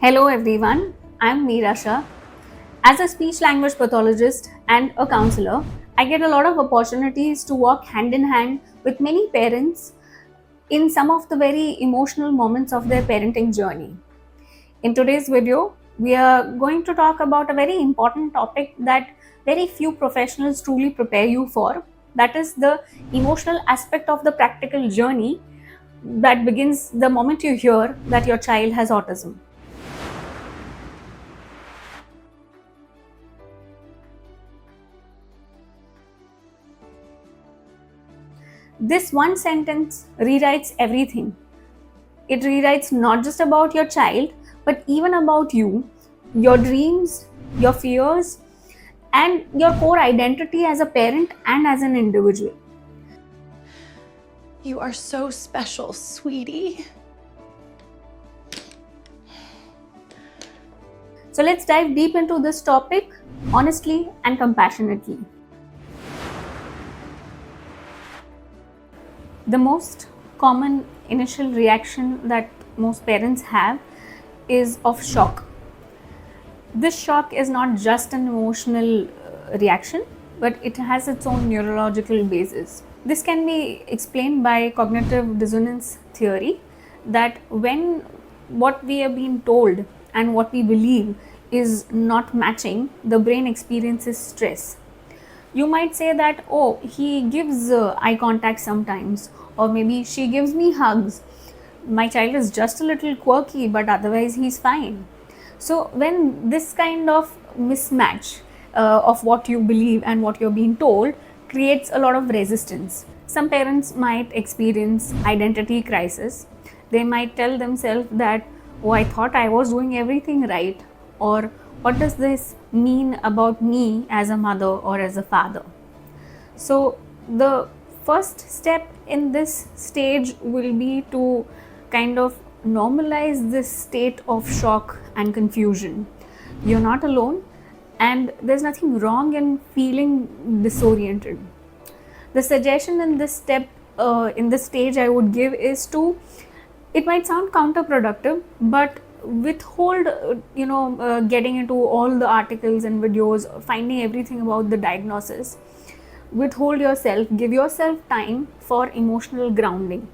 Hello everyone, I'm Meera Shah. As a speech language pathologist and a counselor, I get a lot of opportunities to work hand in hand with many parents in some of the very emotional moments of their parenting journey. In today's video, we are going to talk about a very important topic that very few professionals truly prepare you for. That is the emotional aspect of the practical journey that begins the moment you hear that your child has autism. This one sentence rewrites everything. It rewrites not just about your child, but even about you, your dreams, your fears, and your core identity as a parent and as an individual. You are so special, sweetie. So let's dive deep into this topic honestly and compassionately. The most common initial reaction that most parents have is of shock. This shock is not just an emotional reaction, but it has its own neurological basis. This can be explained by cognitive dissonance theory, that when what we are being told and what we believe is not matching, the brain experiences stress. You might say that, oh, he gives eye contact sometimes, or maybe she gives me hugs. My child is just a little quirky, but otherwise he's fine. So, when this kind of mismatch of what you believe and what you're being told creates a lot of resistance. Some parents might experience identity crisis. They might tell themselves that, oh, I thought I was doing everything right, or what does this mean about me as a mother or as a father? So, the first step in this stage will be to kind of normalize this state of shock and confusion. You're not alone, and there's nothing wrong in feeling disoriented. The suggestion in this step, in this stage, I would give is to, it might sound counterproductive, but withhold getting into all the articles and videos, finding everything about the diagnosis. Withhold yourself, give yourself time for emotional grounding.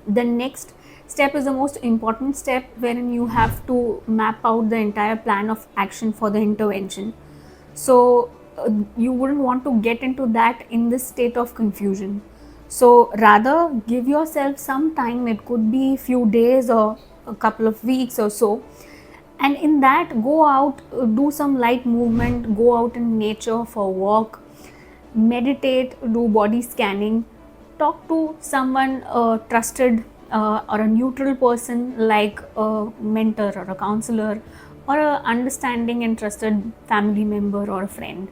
The next step is the most important step, wherein you have to map out the entire plan of action for the intervention. So you wouldn't want to get into that in this state of confusion. So rather give yourself some time. It could be few days or a couple of weeks or so, and in that go out, do some light movement, go out in nature for a walk, meditate, do body scanning, talk to someone trusted, or a neutral person like a mentor or a counselor or a understanding and trusted family member or a friend.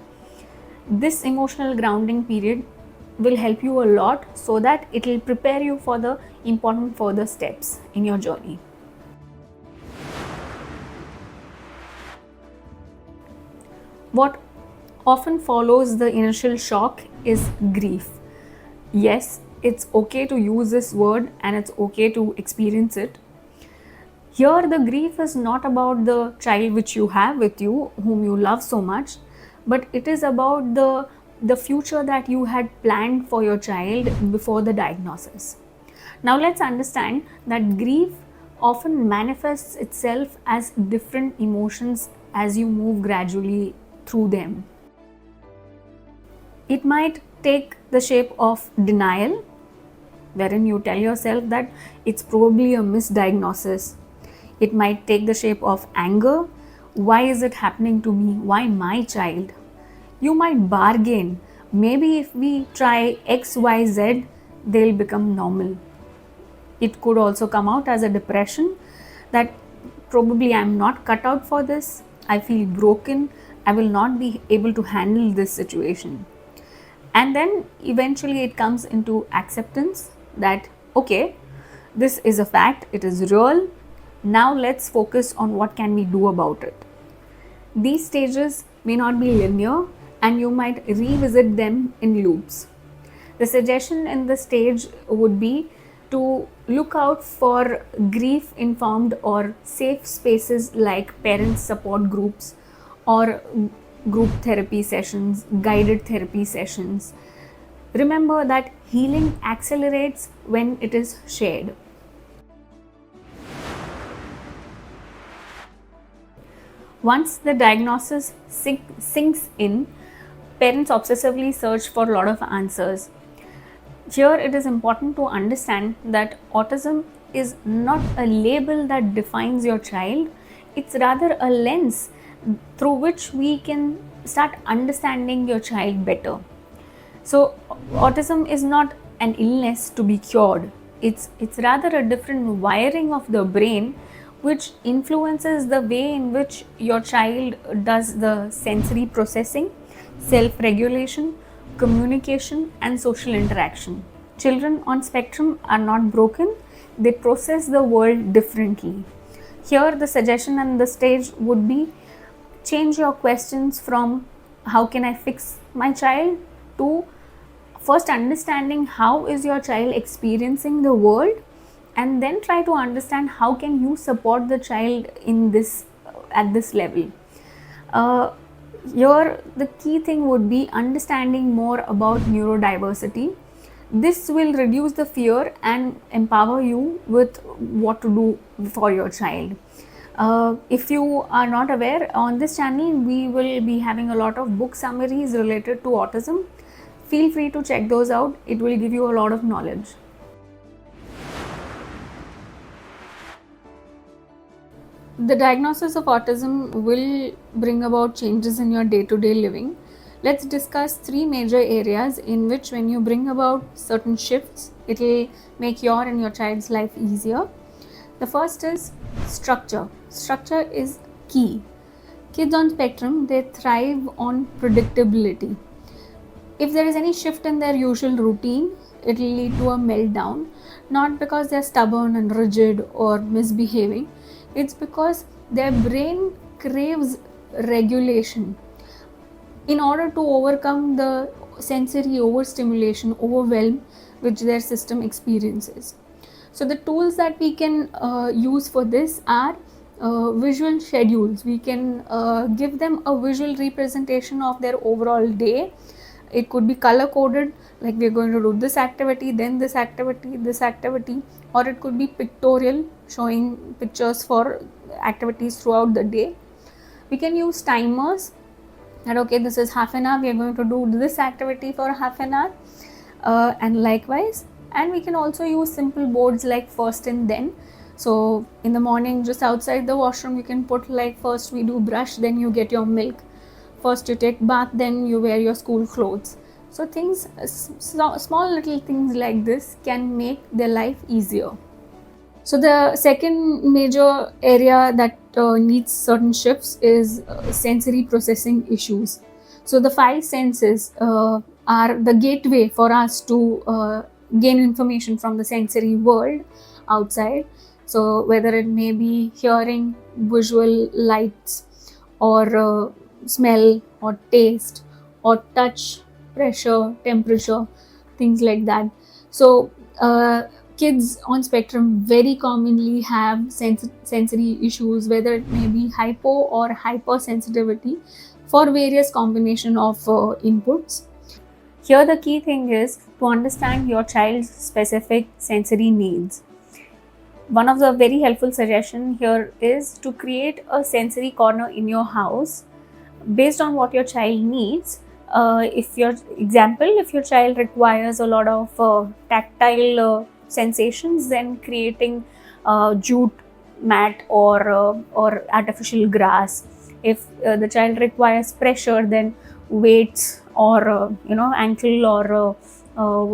This emotional grounding period will help you a lot, so that it will prepare you for the important further steps in your journey. What often follows the initial shock is grief. Yes, it's okay to use this word and it's okay to experience it. Here, the grief is not about the child which you have with you, whom you love so much, but it is about the future that you had planned for your child before the diagnosis. Now, let's understand that grief often manifests itself as different emotions as you move gradually through them. It might take the shape of denial, wherein you tell yourself that it's probably a misdiagnosis. It might take the shape of anger. Why is it happening to me? Why my child? You might bargain. Maybe if we try X, Y, Z, they'll become normal. It could also come out as a depression, that probably I'm not cut out for this. I feel broken. I will not be able to handle this situation. And then eventually it comes into acceptance that, okay, this is a fact, it is real. Now let's focus on what can we do about it. These stages may not be linear, and you might revisit them in loops. The suggestion in this stage would be to look out for grief informed or safe spaces like parent support groups or group therapy sessions, guided therapy sessions. Remember that healing accelerates when it is shared. Once the diagnosis sinks in, parents obsessively search for a lot of answers. Here, it is important to understand that autism is not a label that defines your child, it's rather a lens through which we can start understanding your child better. So, autism is not an illness to be cured, it's rather a different wiring of the brain which influences the way in which your child does the sensory processing, self regulation, communication, and social interaction. Children on spectrum are not broken, they process the world differently. Here, the suggestion and the stage would be change your questions from how can I fix my child to first understanding how is your child experiencing the world, and then try to understand how can you support the child in this at this level. Here the key thing would be understanding more about neurodiversity. This will reduce the fear and empower you with what to do for your child. If you are not aware, on this channel we will be having a lot of book summaries related to autism. Feel free to check those out, it will give you a lot of knowledge. The diagnosis of autism will bring about changes in your day-to-day living. Let's discuss three major areas in which when you bring about certain shifts, it will make your and your child's life easier. The first is structure. Structure is key. Kids on spectrum, they thrive on predictability. If there is any shift in their usual routine, it will lead to a meltdown, not because they're stubborn and rigid or misbehaving. It's because their brain craves regulation in order to overcome the sensory overstimulation, overwhelm which their system experiences. So the tools that we can use for this are visual schedules. We can give them a visual representation of their overall day. It could be color coded, like we're going to do this activity, then this activity, or it could be pictorial, showing pictures for activities throughout the day. We can use timers, that okay, this is half an hour, we are going to do this activity for half an hour, and likewise. And we can also use simple boards like first and then. So in the morning, just outside the washroom, you can put like first we do brush, then you get your milk. First you take bath, then you wear your school clothes. So things, small little things like this can make their life easier. So the second major area that needs certain shifts is sensory processing issues. So the five senses are the gateway for us to gain information from the sensory world outside. So whether it may be hearing, visual, lights, or smell, or taste, or touch, pressure, temperature, things like that. So kids on spectrum very commonly have sensory issues, whether it may be hypo or hypersensitivity for various combination of inputs. Here the key thing is to understand your child's specific sensory needs. One of the very helpful suggestion here is to create a sensory corner in your house based on what your child needs. If your child requires a lot of tactile sensations, then creating jute mat or artificial grass. If the child requires pressure, then weights or ankle or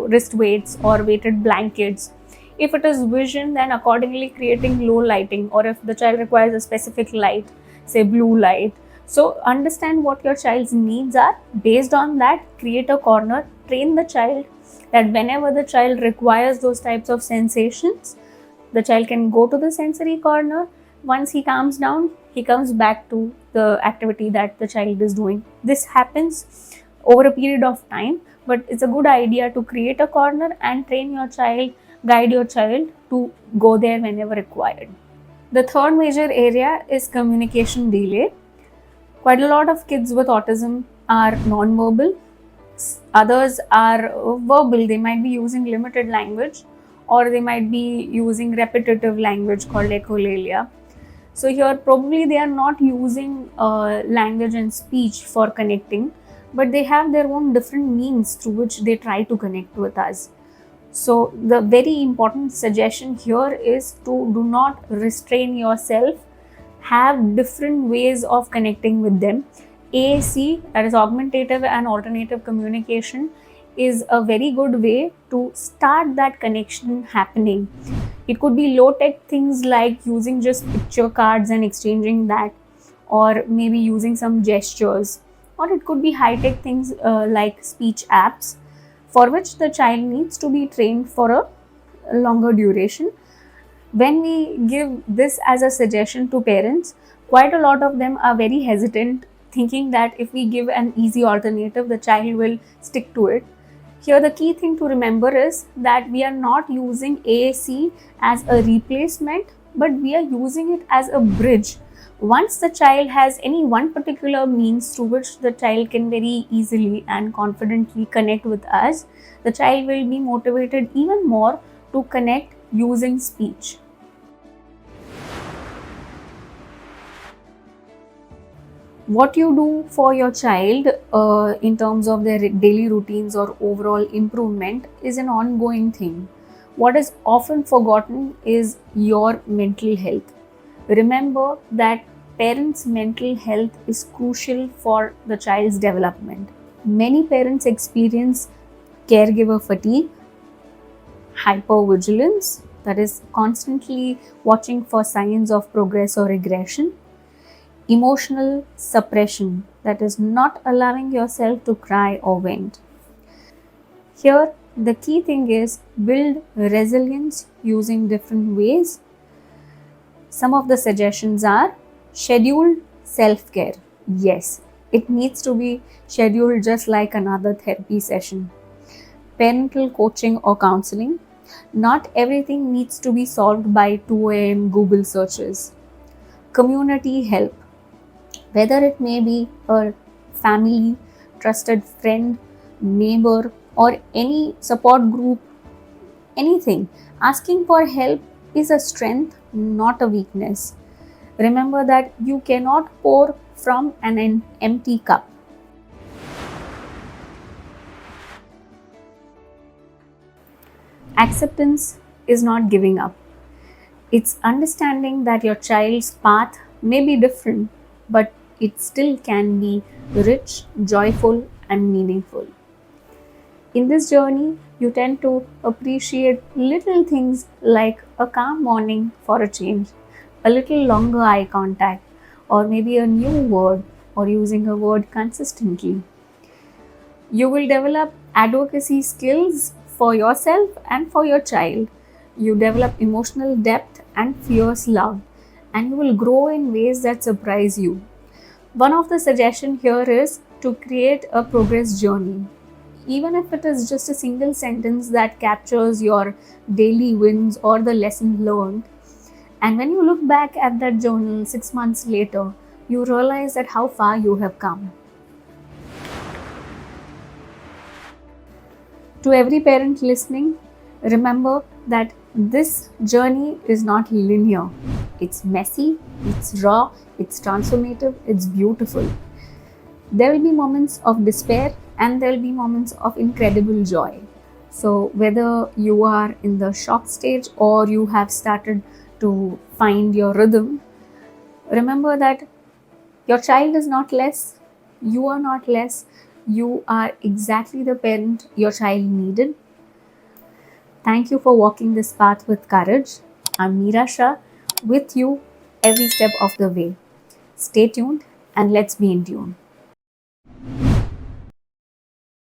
wrist weights or weighted blankets. If it is vision, then accordingly creating low lighting, or if the child requires a specific light, say blue light. So understand what your child's needs are. Based on that, create a corner, train the child that whenever the child requires those types of sensations, the child can go to the sensory corner. Once he calms down, he comes back to the activity that the child is doing. This happens over a period of time, but it's a good idea to create a corner and train your child guide your child to go there whenever required. The third major area is communication delay. Quite a lot of kids with autism are non-verbal. Others are verbal. They might be using limited language, or they might be using repetitive language called echolalia. So here probably they are not using language and speech for connecting, but they have their own different means through which they try to connect with us. So the very important suggestion here is to do not restrain yourself. Have different ways of connecting with them. AAC, that is augmentative and alternative communication, is a very good way to start that connection happening. It could be low tech things like using just picture cards and exchanging that, or maybe using some gestures, or it could be high tech things like speech apps, for which the child needs to be trained for a longer duration. When we give this as a suggestion to parents, quite a lot of them are very hesitant, thinking that if we give an easy alternative, the child will stick to it. Here, the key thing to remember is that we are not using AAC as a replacement, but we are using it as a bridge. Once the child has any one particular means through which the child can very easily and confidently connect with us, the child will be motivated even more to connect using speech. What you do for your child in terms of their daily routines or overall improvement is an ongoing thing. What is often forgotten is your mental health. Remember that parents' mental health is crucial for the child's development. Many parents experience caregiver fatigue, hypervigilance, that is constantly watching for signs of progress or regression, emotional suppression, that is not allowing yourself to cry or vent. Here, the key thing is build resilience using different ways. Some of the suggestions are scheduled self care. Yes, it needs to be scheduled just like another therapy session. Parental coaching or counseling. Not everything needs to be solved by 2 a.m. Google searches. Community help, whether it may be a family, trusted friend, neighbor, or any support group, anything. Asking for help is a strength, not a weakness. Remember that you cannot pour from an empty cup. Acceptance is not giving up. It's understanding that your child's path may be different, but it still can be rich, joyful, and meaningful. In this journey, you tend to appreciate little things like a calm morning for a change, a little longer eye contact, or maybe a new word, or using a word consistently. You will develop advocacy skills for yourself and for your child. You develop emotional depth and fierce love, and you will grow in ways that surprise you. One of the suggestions here is to create a progress journey. Even if it is just a single sentence that captures your daily wins or the lesson learned, and when you look back at that journal 6 months later, you realize that how far you have come. To every parent listening, remember that this journey is not linear. It's messy, it's raw, it's transformative, it's beautiful. There will be moments of despair and there will be moments of incredible joy. So, whether you are in the shock stage or you have started to find your rhythm, remember that your child is not less, you are not less, you are exactly the parent your child needed. Thank you for walking this path with courage. I'm Meera Shah, with you every step of the way. Stay tuned and let's be in tune.